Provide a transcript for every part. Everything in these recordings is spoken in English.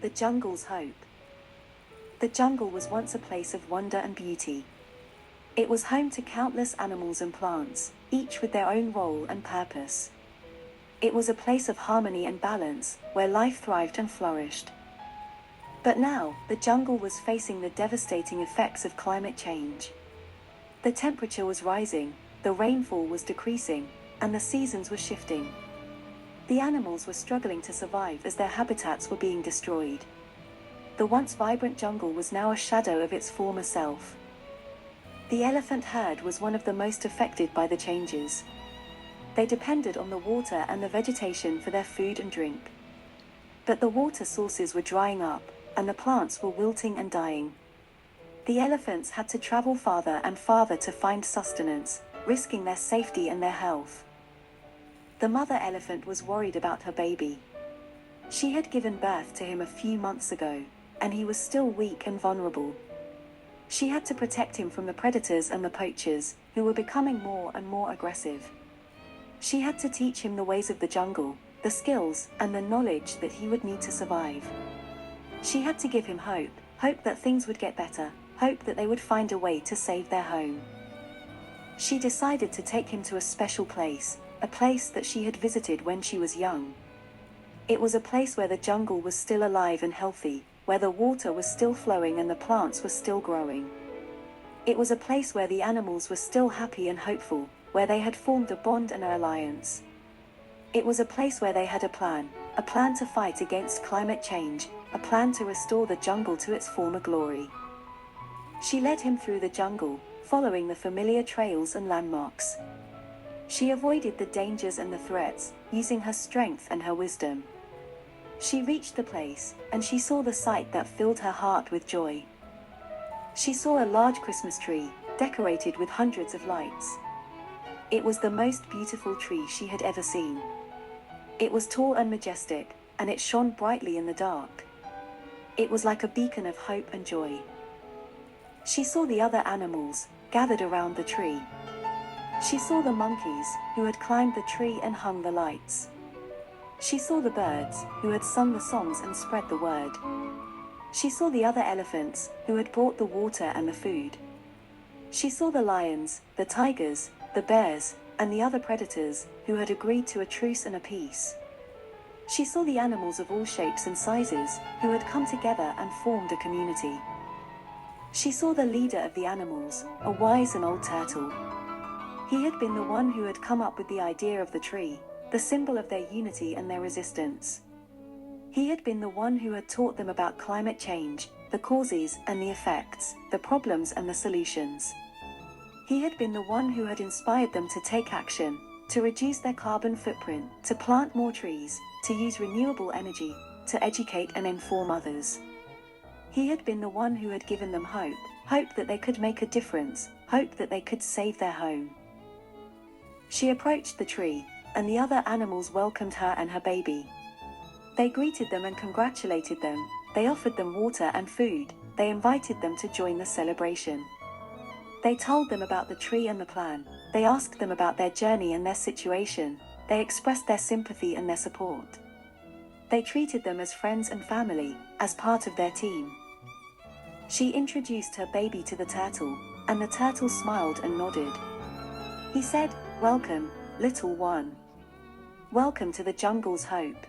The jungle's hope. The jungle was once a place of wonder and beauty. It was home to countless animals and plants, each with their own role and purpose. It was a place of harmony and balance, where life thrived and flourished. But now, the jungle was facing the devastating effects of climate change. The temperature was rising, the rainfall was decreasing, and the seasons were shifting. The animals were struggling to survive as their habitats were being destroyed. The once vibrant jungle was now a shadow of its former self. The elephant herd was one of the most affected by the changes. They depended on the water and the vegetation for their food and drink. But the water sources were drying up, and the plants were wilting and dying. The elephants had to travel farther and farther to find sustenance, risking their safety and their health. The mother elephant was worried about her baby. She had given birth to him a few months ago, and he was still weak and vulnerable. She had to protect him from the predators and the poachers, who were becoming more and more aggressive. She had to teach him the ways of the jungle, the skills and the knowledge that he would need to survive. She had to give him hope, hope that things would get better, hope that they would find a way to save their home. She decided to take him to a special place, a place that she had visited when she was young. It was a place where the jungle was still alive and healthy, where the water was still flowing and the plants were still growing. It was a place where the animals were still happy and hopeful, where they had formed a bond and an alliance. It was a place where they had a plan to fight against climate change, a plan to restore the jungle to its former glory. She led him through the jungle, following the familiar trails and landmarks. She avoided the dangers and the threats, using her strength and her wisdom. She reached the place, and she saw the sight that filled her heart with joy. She saw a large Christmas tree, decorated with hundreds of lights. It was the most beautiful tree she had ever seen. It was tall and majestic, and it shone brightly in the dark. It was like a beacon of hope and joy. She saw the other animals, gathered around the tree. She saw the monkeys, who had climbed the tree and hung the lights. She saw the birds, who had sung the songs and spread the word. She saw the other elephants, who had brought the water and the food. She saw the lions, the tigers, the bears, and the other predators, who had agreed to a truce and a peace. She saw the animals of all shapes and sizes, who had come together and formed a community. She saw the leader of the animals, a wise and old turtle. He had been the one who had come up with the idea of the tree, the symbol of their unity and their resistance. He had been the one who had taught them about climate change, the causes and the effects, the problems and the solutions. He had been the one who had inspired them to take action, to reduce their carbon footprint, to plant more trees, to use renewable energy, to educate and inform others. He had been the one who had given them hope, hope that they could make a difference, hope that they could save their home. She approached the tree, and the other animals welcomed her and her baby. They greeted them and congratulated them, they offered them water and food, they invited them to join the celebration. They told them about the tree and the plan, they asked them about their journey and their situation, they expressed their sympathy and their support. They treated them as friends and family, as part of their team. She introduced her baby to the turtle, and the turtle smiled and nodded. He said, "Welcome, little one. Welcome to the jungle's hope.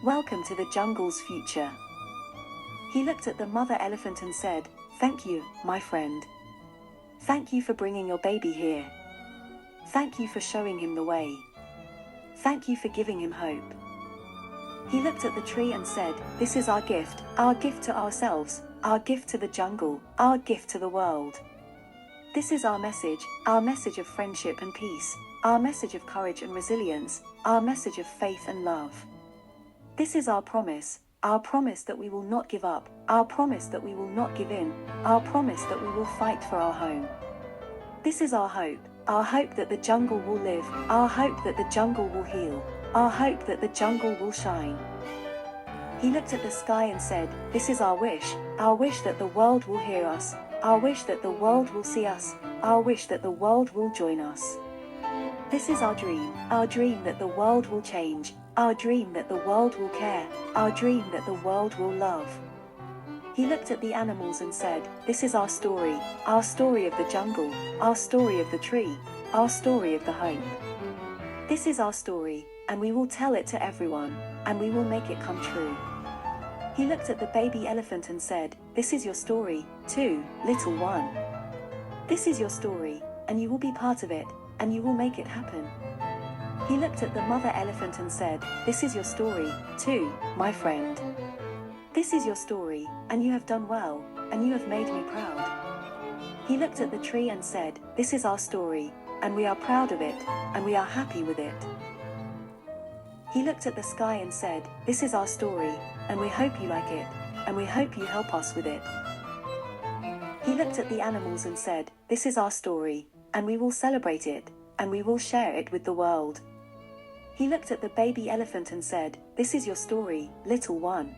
Welcome to the jungle's future." He looked at the mother elephant and said, "Thank you, my friend. Thank you for bringing your baby here. Thank you for showing him the way. Thank you for giving him hope." He looked at the tree and said, "This is our gift to ourselves, our gift to the jungle, our gift to the world. This is our message of friendship and peace, our message of courage and resilience, our message of faith and love. This is our promise that we will not give up, our promise that we will not give in, our promise that we will fight for our home. This is our hope that the jungle will live, our hope that the jungle will heal, our hope that the jungle will shine." He looked at the sky and said, "This is our wish that the world will hear us, our wish that the world will see us, our wish that the world will join us. This is our dream that the world will change, Our dream that the world will care, our dream that the world will love. He looked at the animals and said, this is our story of the jungle, our story of the tree, our story of the home. This is our story, and we will tell it to everyone, and we will make it come true. He looked at the baby elephant and said, this is your story, too, little one. This is your story, and you will be part of it, and you will make it happen. He looked at the mother elephant and said, this is your story, too, my friend. This is your story, and you have done well, and you have made me proud. He looked at the tree and said, this is our story, and we are proud of it, and we are happy with it. He looked at the sky and said, this is our story, and we hope you like it, and we hope you help us with it. He looked at the animals and said, this is our story, and we will celebrate it, and we will share it with the world. He looked at the baby elephant and said, this is your story, little one.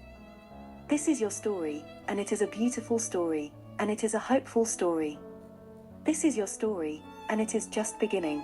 This is your story, and it is a beautiful story, and it is a hopeful story. This is your story, and it is just beginning.